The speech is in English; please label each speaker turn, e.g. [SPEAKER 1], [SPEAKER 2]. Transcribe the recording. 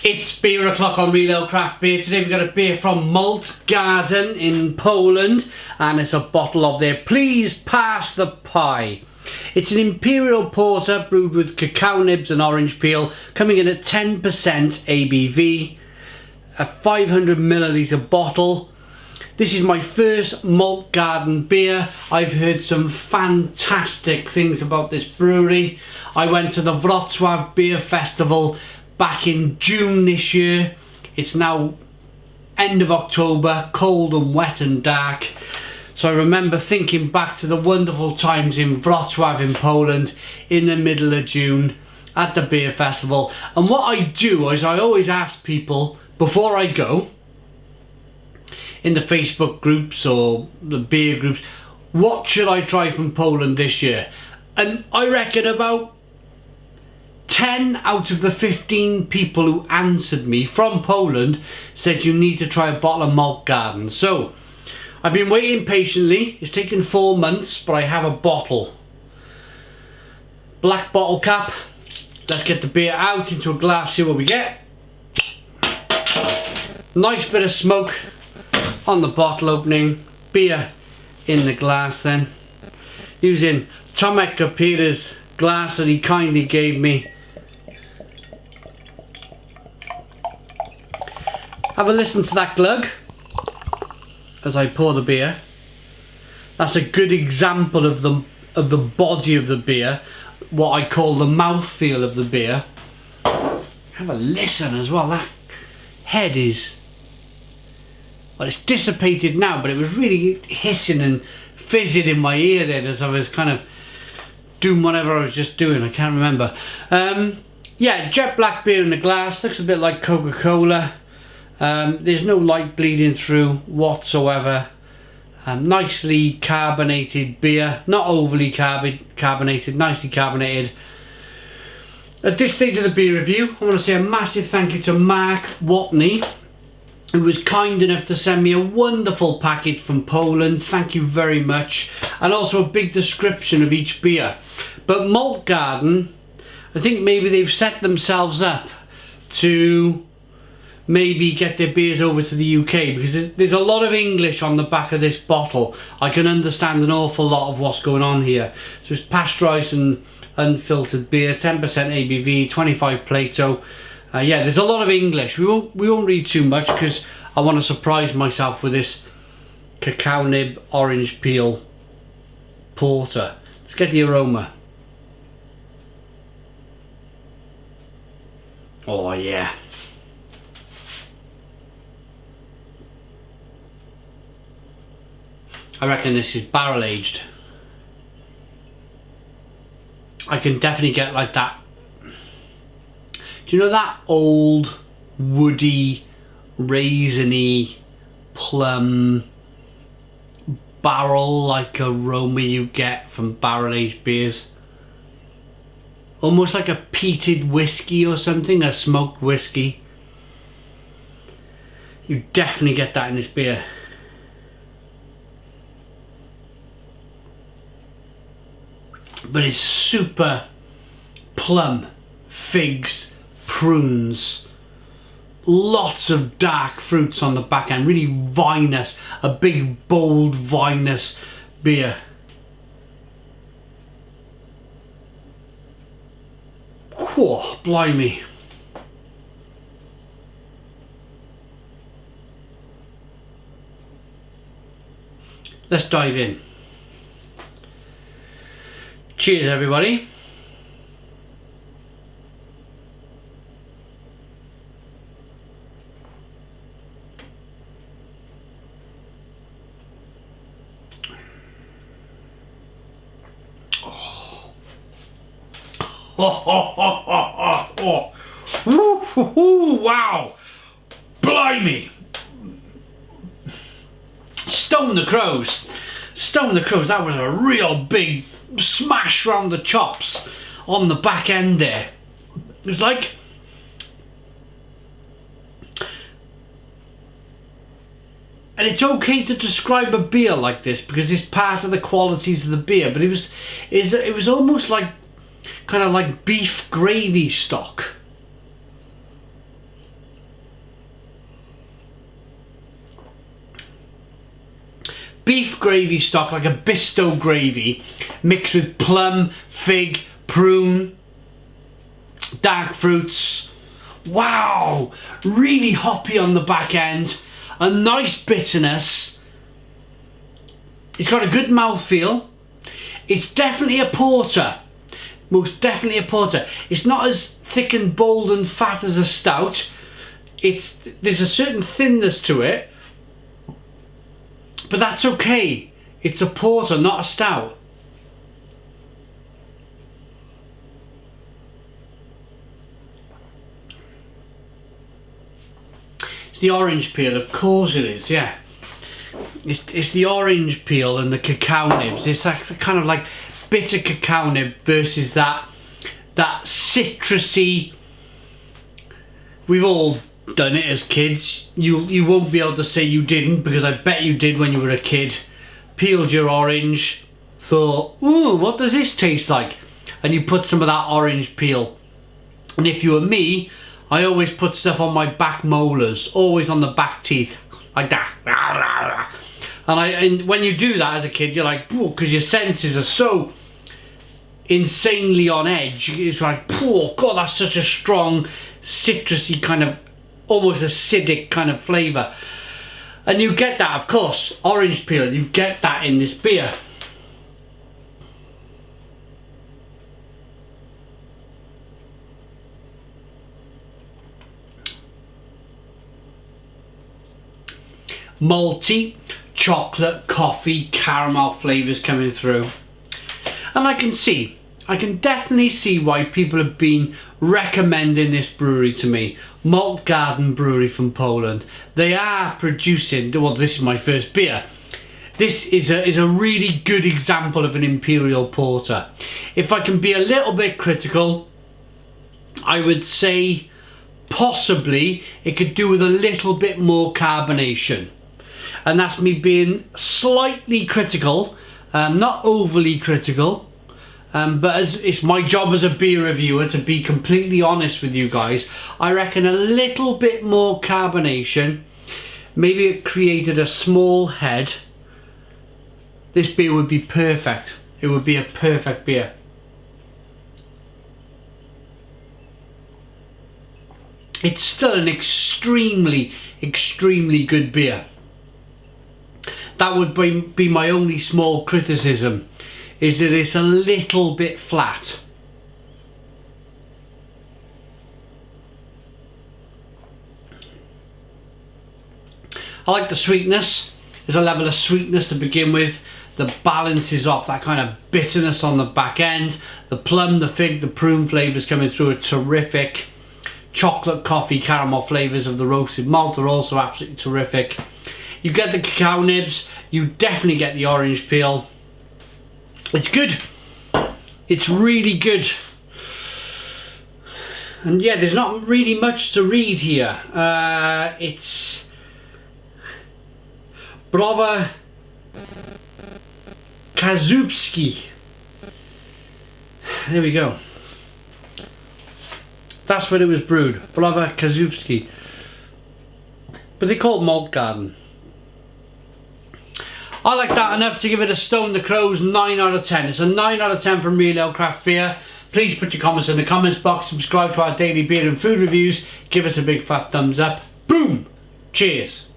[SPEAKER 1] It's beer o'clock on Real Ale Craft Beer. Today we've got a beer from Maltgarden in Poland, and it's a bottle of their Please Pass the Pie. It's an Imperial porter brewed with cacao nibs and orange peel, coming in at 10% ABV, a 500ml bottle. This is my first Maltgarden beer. I've heard some fantastic things about this brewery. I went to the Wrocław Beer Festival back in June this year. It's now end of October, cold and wet and dark. So I remember thinking back to the wonderful times in Wrocław in Poland in the middle of June at the beer festival. And what I do is I always ask people before I go, in the Facebook groups or the beer groups, what should I try from Poland this year? And I reckon about 10 out of the 15 people who answered me from Poland said you need to try a bottle of Maltgarden. So I've been waiting patiently. It's taken 4 months, but I have a bottle. Black bottle cap. Let's get the beer out into a glass, see what we get. Nice bit of smoke on the bottle opening. Beer in the glass then. Using Tomek Kapira's glass that he kindly gave me. Have a listen to that glug as I pour the beer. That's a good example of the body of the beer, what I call the mouthfeel of the beer. Have a listen as well. That head is, well, it's dissipated now, but it was really hissing and fizzing in my ear then as I was kind of doing whatever I was just doing. I can't remember. Yeah, jet black beer in the glass. Looks a bit like Coca-Cola. There's no light bleeding through whatsoever. Nicely carbonated beer, not overly carbonated, nicely carbonated. At this stage of the beer review, I want to say a massive thank you to Mark Watney, who was kind enough to send me a wonderful package from Poland. Thank you very much. And also a big description of each beer. But Maltgarden, I think maybe they've set themselves up to maybe get their beers over to the UK, because there's a lot of English on the back of this bottle. I can understand an awful lot of what's going on here. So it's pasteurised and unfiltered beer, 10% ABV, 25 Plato. Yeah, there's a lot of English. We won't read too much because I want to surprise myself with this cacao nib orange peel porter. Let's get the aroma. Oh yeah. I reckon this is barrel aged. I can definitely get like that. Do you know that old woody, raisiny, plum, barrel-like aroma you get from barrel aged beers? Almost like a peated whiskey or something, a smoked whiskey. You definitely get that in this beer. But it's super plum, figs, prunes, lots of dark fruits on the back end, really vinous, a big bold vinous beer. Whoa, blimey. Let's dive in. Cheers everybody. Oh. Woo, wow. Blimey. Stone the crows. Stone the crows. That was a real big smash round the chops on the back end there. It was like, and it's okay to describe a beer like this because it's part of the qualities of the beer, but it was almost like kind of like beef gravy stock. beef gravy stock, like a Bisto gravy, mixed with plum, fig, prune, dark fruits. Wow, really hoppy on the back end, a nice bitterness. It's got a good mouthfeel. It's definitely a porter, most definitely a porter. It's not as thick and bold and fat as a stout. There's a certain thinness to it, but that's okay. It's a porter, not a stout. It's the orange peel, of course it is, yeah. It's the orange peel and the cacao nibs. It's like the kind of like bitter cacao nib versus that citrusy. We've all done it as kids. You won't be able to say you didn't, because I bet you did when you were a kid. Peeled your orange, thought, ooh, what does this taste like? And you put some of that orange peel. And if you were me, I always put stuff on my back molars, always on the back teeth, like that. And when you do that as a kid, you're like, because your senses are so insanely on edge. It's like, oh god, that's such a strong, citrusy kind of, almost acidic kind of flavour. And you get that, of course, orange peel, you get that in this beer. Malty, chocolate, coffee, caramel flavours coming through. And I can definitely see why people have been recommending this brewery to me. Maltgarden brewery from Poland. They are producing, well, this is my first beer. This is a really good example of an Imperial porter. If I can be a little bit critical, I would say possibly it could do with a little bit more carbonation. And that's me being slightly critical, not overly critical, but as it's my job as a beer reviewer to be completely honest with you guys. I reckon a little bit more carbonation, maybe it created a small head. This beer would be perfect. It would be a perfect beer. It's still an extremely, extremely good beer. That would be my only small criticism, is that it's a little bit flat. I like the sweetness. There's a level of sweetness to begin with. The balance is off that kind of bitterness on the back end. The plum, the fig, the prune flavours coming through are terrific. Chocolate, coffee, caramel flavours of the roasted malt are also absolutely terrific. You get the cacao nibs, you definitely get the orange peel. It's good. It's really good. And yeah, there's not really much to read here. It's Browa Kazubski. There we go. That's when it was brewed. Browa Kazubski. But they call it Maltgarden. I like that enough to give it a Stone the Crows 9 out of 10. It's a 9 out of 10 from Real Ale Craft Beer. Please put your comments in the comments box. Subscribe to our daily beer and food reviews. Give us a big fat thumbs up. Boom! Cheers.